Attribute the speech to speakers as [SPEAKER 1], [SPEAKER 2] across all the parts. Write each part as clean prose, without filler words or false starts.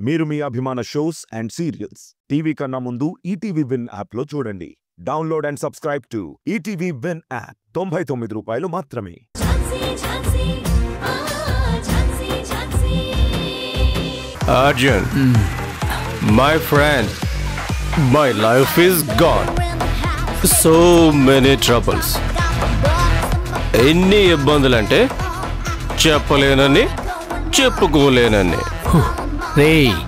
[SPEAKER 1] మీరు మీ అభిమాన shows and serials TV కన్నా ముందు ఈటీవీ విన్ యాప్ లో చూడండి. Download and subscribe to ETV win app. 99 రూపాయలు మాత్రమే.
[SPEAKER 2] Arjun, my friend, my life is gone. So many troubles. ఎన్ని ఇబ్బందులంటే చెప్పలేనని చెప్పుకోలేనని.
[SPEAKER 3] రేయ్,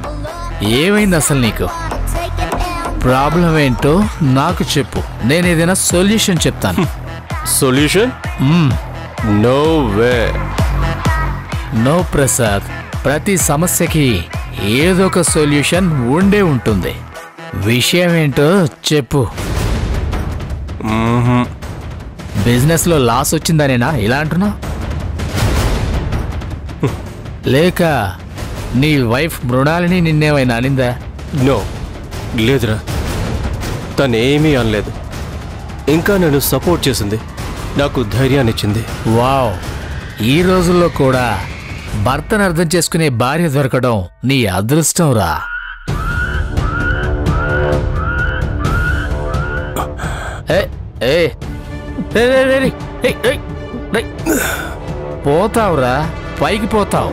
[SPEAKER 3] ఏమైంది అసలు నీకు? ప్రాబ్లం ఏంటో నాకు చెప్పు, నేను ఏదైనా సొల్యూషన్ చెప్తాను.
[SPEAKER 2] Solution? No way.
[SPEAKER 3] No Prasad, ప్రతి సమస్యకి ఏదో ఒక సొల్యూషన్ ఉండే ఉంటుంది. విషయం ఏంటో చెప్పు. బిజినెస్లో లాస్ వచ్చిందనేనా ఇలా అంటున్నా? లేక నీ వైఫ్ మృణాలిని నిన్నేమైనా అనిందా?
[SPEAKER 2] నో, లేదురా, తనేమీ అనలేదు. ఇంకా నన్ను సపోర్ట్ చేసింది, నాకు ధైర్యాన్ని ఇచ్చింది.
[SPEAKER 3] వావ్, ఈ రోజుల్లో కూడా భర్తను అర్థం చేసుకునే భార్య దొరకడం నీ అదృష్టం రా. పోతావురా, పైకి పోతావు.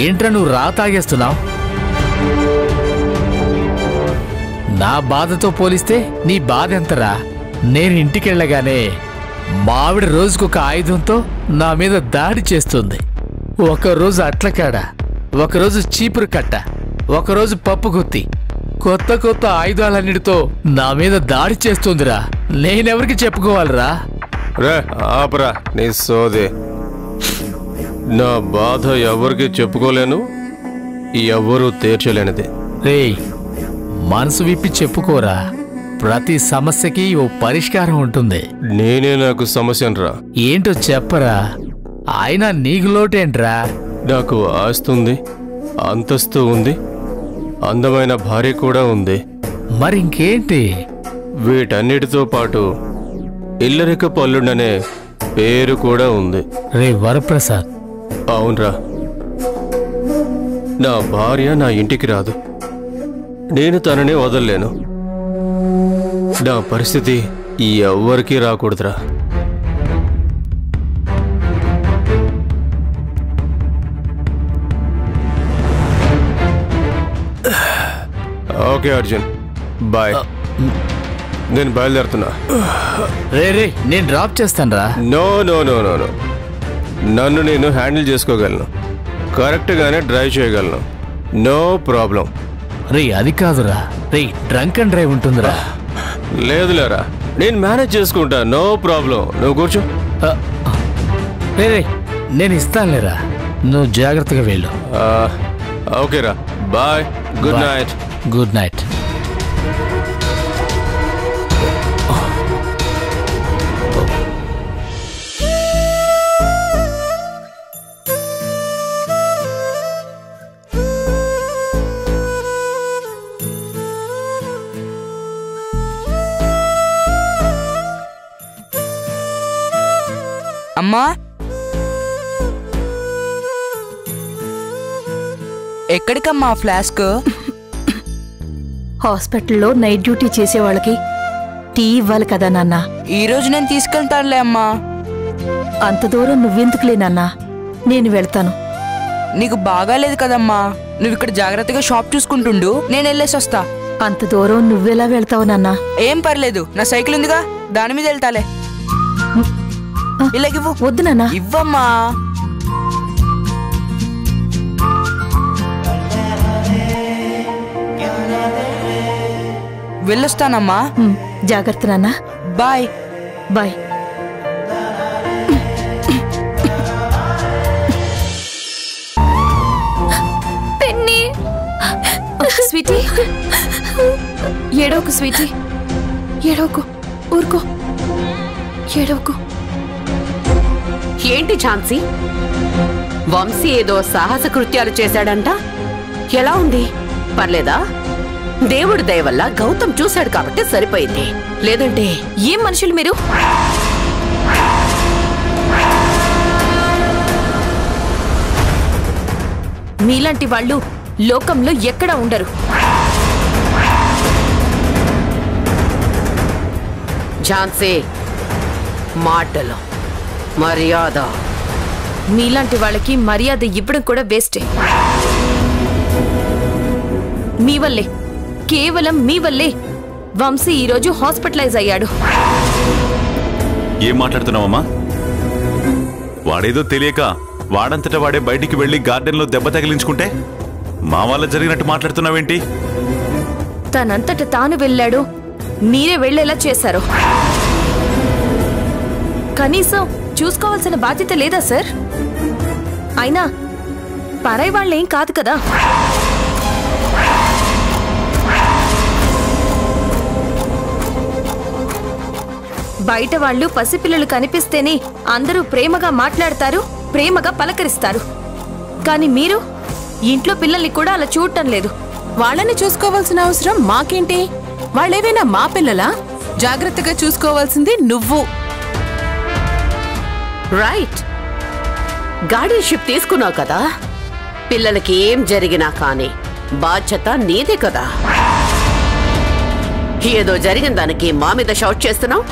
[SPEAKER 3] ఏంట్రా నువ్వు రా తాగేస్తున్నావు? నా బాధతో పోలిస్తే నీ బాధ ఎంతరా? నేను ఇంటికెళ్ళగానే మావిడ రోజుకొక ఆయుధంతో నా మీద దాడి చేస్తుంది. ఒకరోజు అట్లకాడ, ఒకరోజు చీపురు కట్ట, ఒకరోజు పప్పు గుత్తి, కొత్త కొత్త ఆయుధాలన్నిటితో నా మీద దాడి చేస్తుందిరా. నేనెవరికి చెప్పుకోవాలిరా?
[SPEAKER 2] రే ఆపరా నీ సోదే. నా బాధ ఎవరికి చెప్పుకోలేను, ఎవరు తీర్చలేనిది.
[SPEAKER 3] రేయ్, మనసు విప్పి చెప్పుకోరా. ప్రతి సమస్యకి ఓ పరిష్కారం ఉంటుంది.
[SPEAKER 2] నేనే నాకు సమస్యనరా.
[SPEAKER 3] ఏంటో చెప్పరా. అయినా నీకు లోటేంట్రా?
[SPEAKER 2] నాకు ఆస్తుంది, అంతస్తు ఉంది, అందమైన భార్య కూడా ఉంది.
[SPEAKER 3] మరింకేంటి?
[SPEAKER 2] వీటన్నిటితో పాటు ఇల్లరిక పల్లుండనే పేరు కూడా ఉంది.
[SPEAKER 3] రే వరప్రసాద్.
[SPEAKER 2] అవునరా, నా భార్య నా ఇంటికి రాదు, నేను తనని వదలలేను. నా పరిస్థితి ఎవ్వరికీ రాకూడదురా. Okay Arjun, bye. నేను బయలుదేరుతున్నా.
[SPEAKER 3] రే రే, నేను డ్రాప్ చేస్తాను రా.
[SPEAKER 2] No no no no no, నన్ను నేను హ్యాండిల్ చేసుకోగలను, కరెక్ట్గానే డ్రైవ్ చేయగలను, నో ప్రాబ్లం.
[SPEAKER 3] రే అది కాదురా, రే డ్రంక్ అండ్ డ్రైవ్ ఉంటుందిరా.
[SPEAKER 2] లేదులేరా, నేను మేనేజ్ చేసుకుంటా, నో ప్రాబ్లం. నువ్వు కూర్చో.
[SPEAKER 3] రే రే, నేను ఇస్తానులేరా, నువ్వు జాగ్రత్తగా వెళ్ళు.
[SPEAKER 2] ఓకేరా, bye, good night.
[SPEAKER 3] Good night.
[SPEAKER 4] అమ్మా, ఎక్కడికమ్మా ఫ్లాస్క్?
[SPEAKER 5] హాస్పిటల్లో నైట్ డ్యూటీ చేసే వాళ్ళకి టీ ఇవ్వాలి కదా నాన్న.
[SPEAKER 4] ఈరోజు నేను తీసుకెళ్తానులే అమ్మా.
[SPEAKER 5] అంత దూరం నువ్వెందుకులే నాన్నా, నేను వెళ్తాను.
[SPEAKER 4] నీకు బాగాలేదు కదమ్మా, నువ్వు ఇక్కడ జాగ్రత్తగా షాప్ చూసుకుంటుండు, నేను వెళ్ళేసి వస్తా.
[SPEAKER 5] అంత దూరం నువ్వెలా వెళ్తావు నాన్నా?
[SPEAKER 4] ఏం పర్లేదు, నా సైకిల్ ఉందిగా, దాని మీద వెళ్తాలే. ఇలాగివ్వు.
[SPEAKER 5] వద్దు నాన్నా.
[SPEAKER 4] ఇవ్వమ్మా. వెళ్ళొస్తానమ్మా.
[SPEAKER 5] జాగ్రత్త నాన్నా.
[SPEAKER 4] బాయ్.
[SPEAKER 5] బాయ్.
[SPEAKER 6] పెన్నీ, స్వీటీ, ఏడవకు స్వీటీ, ఏడవకు, ఊరుకో, ఏడవకు.
[SPEAKER 7] ఏంటి ఝాన్సీ, వంశీ ఏదో సాహస కృత్యాలు చేశాడంట, ఎలా ఉంది? పర్లేదా? దేవుడి దయ వల్ల గౌతమ్ చూశాడు కాబట్టి సరిపోయింది, లేదంటే
[SPEAKER 6] ఏం మనుషులు మీరు? మీలాంటి వాళ్ళు లోకంలో ఎక్కడ ఉండరు.
[SPEAKER 7] ఝాన్సీ, మాటలు మర్యాద.
[SPEAKER 6] మీలాంటి వాళ్ళకి మర్యాద ఇవ్వడం కూడా వేస్టే. మీ వల్లే, కేవలం మీ వల్లే వంశీ ఈరోజు హాస్పిటలైజ్ అయ్యాడు.
[SPEAKER 8] ఏం మాట్లాడుతున్నావమ్మా? వాడేదో తెలియక వాడంతటా వాడే బయటికి వెళ్లి గార్డెన్లో దెబ్బ తగిలించుకుంటే మా వల్ల జరిగినట్టు మాట్లాడుతున్నావేంటి?
[SPEAKER 6] తనంతట తాను వెళ్ళాడు, మీరే వెళ్ళేలా చేశారు. కనీసం చూసుకోవాల్సిన బాధ్యత లేదా సార్? అయినా పరాయి వాళ్ళేం కాదు కదా. బయట వాళ్ళు పసిపిల్లలు కనిపిస్తేనే అందరూ ప్రేమగా మాట్లాడతారు, ప్రేమగా పలకరిస్తారు. కానీ మీరు ఇంట్లో పిల్లల్ని కూడా అలా చూడటం లేదు.
[SPEAKER 9] వాళ్ళని చూసుకోవాల్సిన అవసరం మాకేంటి? వాళ్ళేవైనా మా పిల్లలా? జాగ్రత్తగా చూసుకోవాల్సింది నువ్వు.
[SPEAKER 7] రైట్, గార్డియన్షిప్ తీసుకున్నావు కదా, పిల్లలకి ఏం జరిగినా కానీ బాధ్యత నీదే కదా. ఏదో జరిగిన దానికి మా మీద షౌట్ చేస్తున్నావు.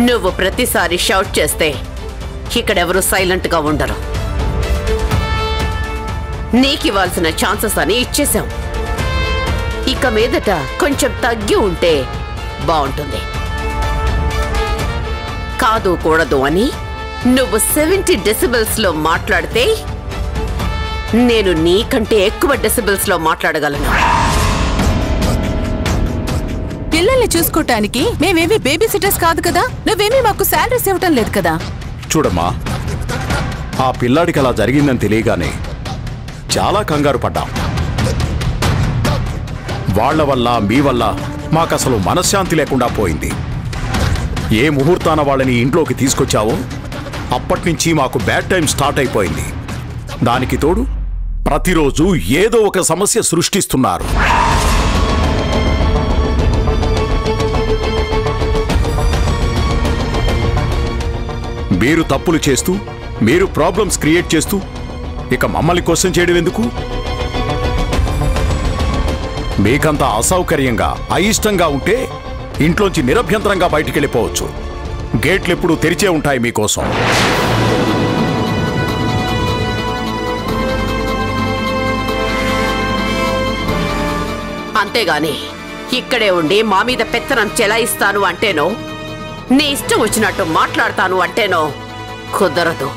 [SPEAKER 7] నువ్వు ప్రతిసారి షౌట్ చేస్తే ఇక్కడెవరూ సైలెంట్ గా ఉండరు. నీకివ్వాల్సిన ఛాన్సెస్ అని ఇచ్చేశాం. ఇక మీదట కొంచెం తగ్గి ఉంటే బాగుంటుంది. కాదు కూడదు అని నువ్వు 70 డెసిబెల్స్ లో మాట్లాడితే నేను నీకంటే ఎక్కువ డెసిబెల్స్ లో మాట్లాడగలను.
[SPEAKER 9] పిల్లల్ని చూసుకోటానికి మేమేమి బేబీ సిటర్స్ కాదు కదా. నువ్వేమీ మాకు శాలరీస్ ఇవ్వటం లేదు కదా.
[SPEAKER 10] చూడమ్మా, ఆ పిల్లాడికి అలా జరిగిందని తెలియగానే చాలా కంగారు పడ్డాం. వాళ్ల వల్ల మీ వల్ల మాకసలు మనశ్శాంతి లేకుండా పోయింది. ఏ ముహూర్తాన వాళ్ళని ఇంట్లోకి తీసుకొచ్చావో అప్పటినుంచి మాకు బ్యాడ్ టైం స్టార్ట్ అయిపోయింది. దానికి తోడు ప్రతిరోజు ఏదో ఒక సమస్య సృష్టిస్తున్నారు. మీరు తప్పులు చేస్తూ, మీరు ప్రాబ్లమ్స్ క్రియేట్ చేస్తూ ఇక మమ్మల్ని క్వశ్చన్ చేయడం ఎందుకు? మీకంతా అసౌకర్యంగా, అయిష్టంగా ఉంటే ఇంట్లోంచి నిరభ్యంతరంగా బయటికి వెళ్ళిపోవచ్చు. గేట్లు ఎప్పుడూ తెరిచే ఉంటాయి మీకోసం.
[SPEAKER 7] అంతేగాని ఇక్కడే ఉండి మా మీద పెత్తనం చెలాయిస్తాను అంటేనో, నీ ఇష్టం వచ్చినట్టు మాట్లాడతాను అంటేనో కుదరదు.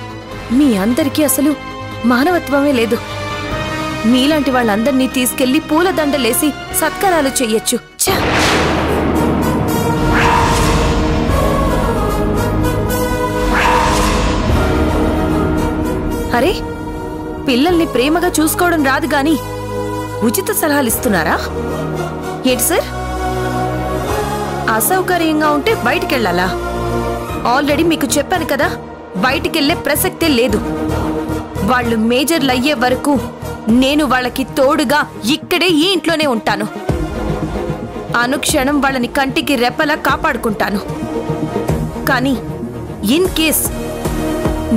[SPEAKER 6] మీ అందరికీ అసలు మానవత్వమే లేదు. మీలాంటి వాళ్ళందరినీ తీసుకెళ్లి పూలదండలేసి సత్కారాలు చెయ్యొచ్చు. ఛ! అరే, పిల్లల్ని ప్రేమగా చూసుకోవడం రాదు గాని ఉచిత సలహాలు ఇస్తున్నారా ఏంటి సార్? అసౌకర్యంగా ఉంటే బయటికెళ్ళాలా? ఆల్రెడీ మీకు చెప్పాను కదా, బయటికెళ్లే ప్రసక్తే లేదు. వాళ్ళు మేజర్లు అయ్యే వరకు నేను వాళ్ళకి తోడుగా ఇక్కడే ఈ ఇంట్లోనే ఉంటాను. అనుక్షణం వాళ్ళని కంటికి రెప్పలా కాపాడుకుంటాను. కానీ ఇన్ కేస్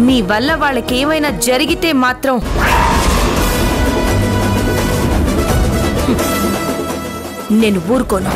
[SPEAKER 6] మీ వల్ల వాళ్ళకి ఏమైనా జరిగితే మాత్రం నేను ఊరుకోను.